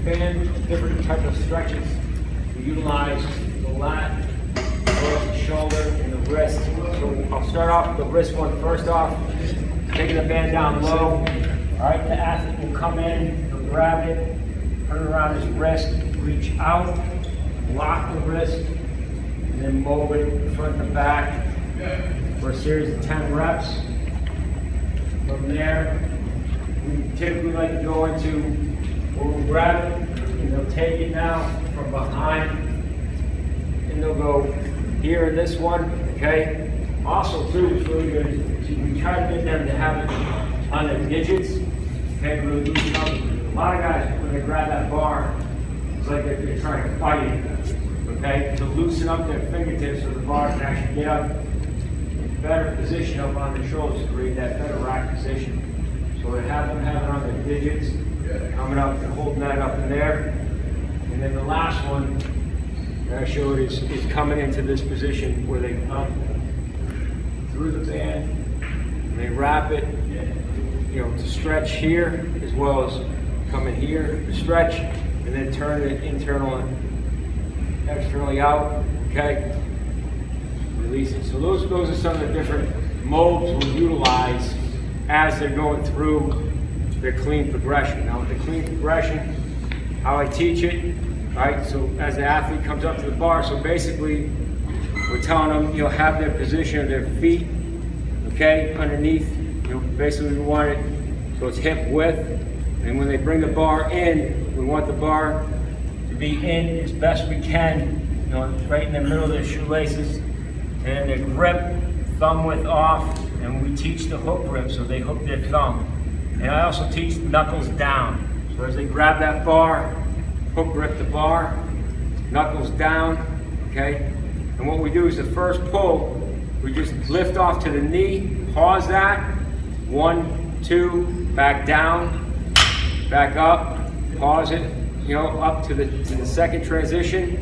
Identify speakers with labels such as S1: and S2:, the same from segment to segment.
S1: band, different type of stretches. We utilize the lat, the shoulder, and the wrist. So I'll start off with the wrist one first off, taking the band down low. All right, the athlete will come in, he'll grab it, turn it around his wrist, reach out, lock the wrist, and then move it front to back for a series of 10 reps. From there, we typically like to go into where we'll grab it, and they'll take it now from behind, and they'll go here in this one, okay? Also, too, it's really good, we try to get them to have it on their digits, okay, really loosen up. A lot of guys, when they grab that bar, it's like they're trying to fight it, okay? To loosen up their fingertips so the bar can actually get up in better position up on their shoulders to create that better rack position. So to have them have it on their digits, coming up and holding that up in there. And then the last one that I showed is coming into this position where they come through the band and they wrap it, to stretch here as well as coming here to stretch, and then turn it internally and externally out, okay? Release it. So those are some of the different modes we'll utilize as they're going through their clean progression. Now with the clean progression, how I teach it, right? So as the athlete comes up to the bar, so basically we're telling them, have their position of their feet, okay, underneath. Basically we want it so it's hip width, and when they bring the bar in, we want the bar to be in as best we can, right in the middle of their shoelaces, and their grip, thumb width off, and we teach the hook grip, so they hook their thumb. And I also teach knuckles down. So as they grab that bar, hook grip the bar, knuckles down, okay? And what we do is the first pull, we just lift off to the knee, pause that, 1, 2, back down, back up, pause it, up to the second transition,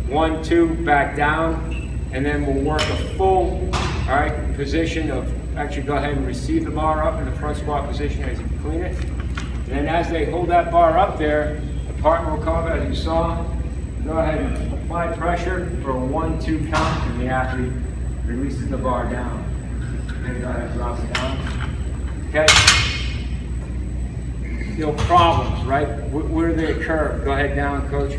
S1: 1, 2, back down, and then we'll work a full, all right, position of, actually go ahead and receive the bar up in the front squat position as you clean it. And then as they hold that bar up there, the partner will come up as you saw, go ahead and apply pressure for a 1, 2 count, and the athlete releases the bar down. And go ahead and drop it down. Okay? Problems, right? Where do they occur? Go ahead down, coach.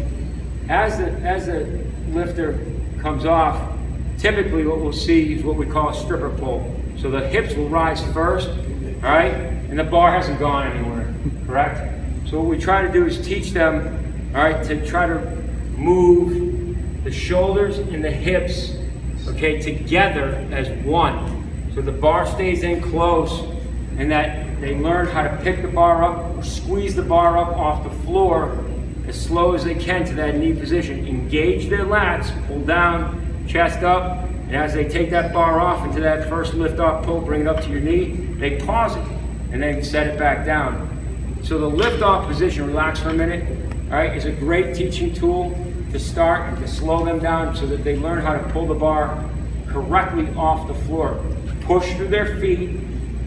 S1: As the lifter comes off, typically what we'll see is what we call a stripper pull. So the hips will rise first, all right? And the bar hasn't gone anywhere, correct? So what we try to do is teach them, all right, to try to move the shoulders and the hips, okay, together as one. So the bar stays in close, and that they learn how to pick the bar up, or squeeze the bar up off the floor as slow as they can to that knee position. Engage their lats, pull down, chest up, and as they take that bar off into that first lift off pull, bring it up to your knee, they pause it, and then set it back down. So the lift off position, relax for a minute, all right, is a great teaching tool to start and to slow them down so that they learn how to pull the bar correctly off the floor. Push through their feet,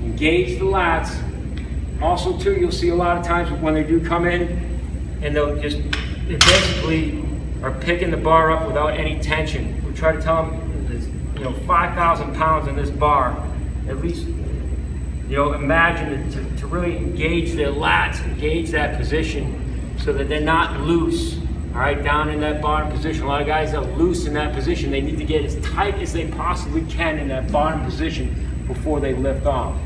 S1: engage the lats. Also too, you'll see a lot of times when they do come in and they basically are picking the bar up without any tension. We try to tell them there's 5,000 pounds in this bar. At least imagine it to really engage their lats, engage that position so that they're not loose, all right, down in that bottom position. A lot of guys are loose in that position. They need to get as tight as they possibly can in that bottom position before they lift off.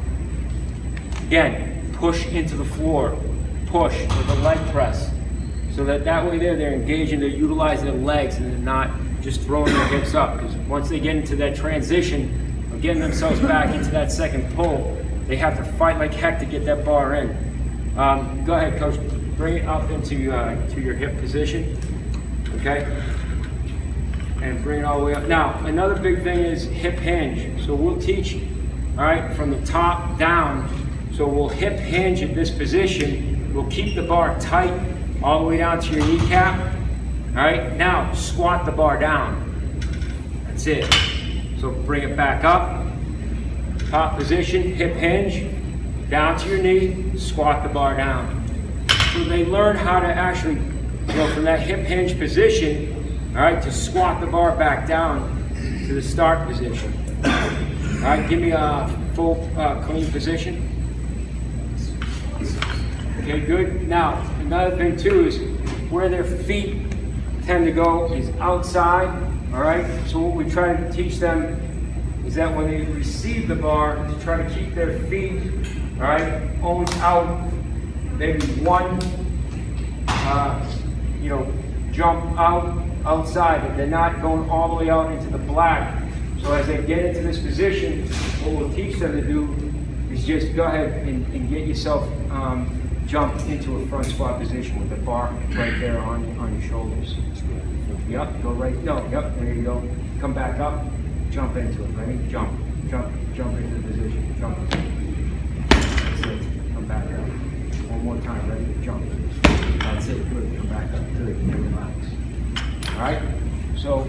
S1: Again, push into the floor, push with a leg press, so that way they're engaging, they're utilizing their legs and they're not just throwing their hips up, because once they get into that transition of getting themselves back into that second pull, they have to fight like heck to get that bar in. Go ahead, coach, bring it up into to your hip position, okay? And bring it all the way up. Now, another big thing is hip hinge. So we'll teach, all right, from the top down. So we'll hip hinge at this position. We'll keep the bar tight all the way down to your kneecap. All right, now squat the bar down. That's it. So bring it back up. Top position, hip hinge, down to your knee, squat the bar down. So they learn how to actually So from that hip hinge position, all right, to squat the bar back down to the start position. All right, give me a full clean position. Okay, good. Now, another thing too is where their feet tend to go is outside, all right? So what we try to teach them is that when they receive the bar, to try to keep their feet, all right, always out, maybe one, jump outside, but they're not going all the way out into the black. So as they get into this position, what we'll teach them to do is just go ahead and get yourself jump into a front squat position with the bar right there on your shoulders. Yep, go right, no, yep, there you go. Come back up, jump into it, ready? Jump into the position, jump. That's it, come back up. One more time, ready? Jump. That's it, good, come back up, good, and relax. All right, so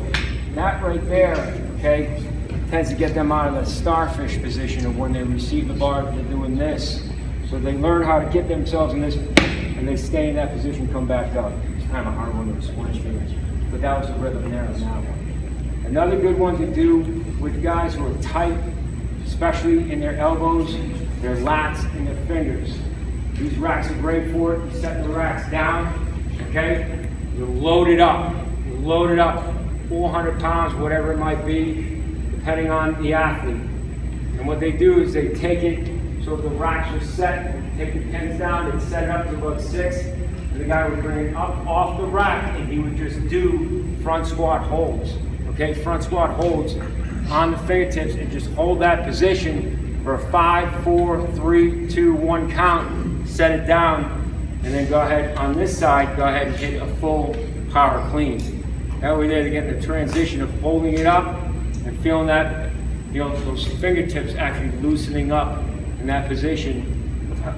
S1: that right there, okay, tends to get them out of the starfish position of when they receive the bar, they're doing this. So they learn how to get themselves in this, and they stay in that position, come back up. It's kind of a hard one to explain to you, but that was the rhythm there on that one. Another good one to do with guys who are tight, especially in their elbows, their lats, and their fingers. These racks are great for it. You set the racks down, okay? You load it up. 400 pounds, whatever it might be, depending on the athlete. And what they do is they take it, so if the racks are set, take the pins down and set it up to about 6, and the guy would bring it up off the rack and he would just do front squat holds. Okay, front squat holds on the fingertips and just hold that position for a 5, 4, 3, 2, 1 count, set it down, and then go ahead on this side, go ahead and hit a full power clean. That way there to get the transition of holding it up and feeling that, those fingertips actually loosening up in that position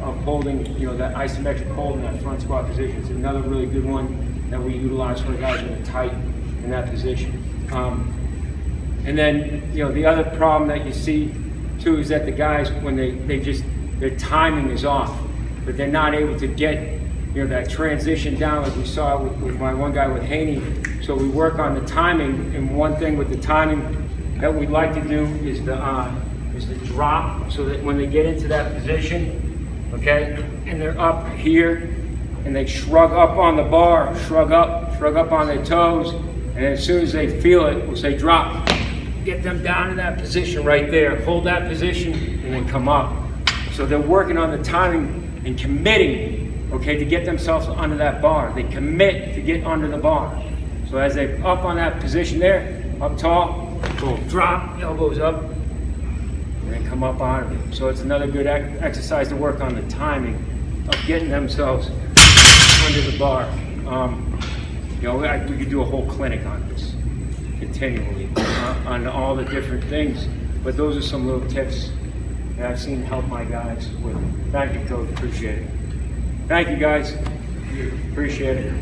S1: of holding, that isometric hold in that front squat position. It's another really good one that we utilize for guys that are tight in that position. And then, the other problem that you see too is that the guys, when their timing is off, but they're not able to get, that transition down like we saw with my one guy with Haney. So we work on the timing, and one thing with the timing that we like to do is the drop, so that when they get into that position, okay, and they're up here, and they shrug up on the bar, shrug up on their toes, and as soon as they feel it, we'll say drop. Get them down in that position right there, hold that position, and then come up. So they're working on the timing and committing, okay, to get themselves under that bar. They commit to get under the bar. So as they're up on that position there, up tall, boom, drop, elbows up, and then come up on it. So it's another good exercise to work on the timing of getting themselves under the bar. We could do a whole clinic on this continually, on all the different things, but those are some little tips that I've seen help my guys with. Thank you, Coach, appreciate it. Thank you, guys, appreciate it.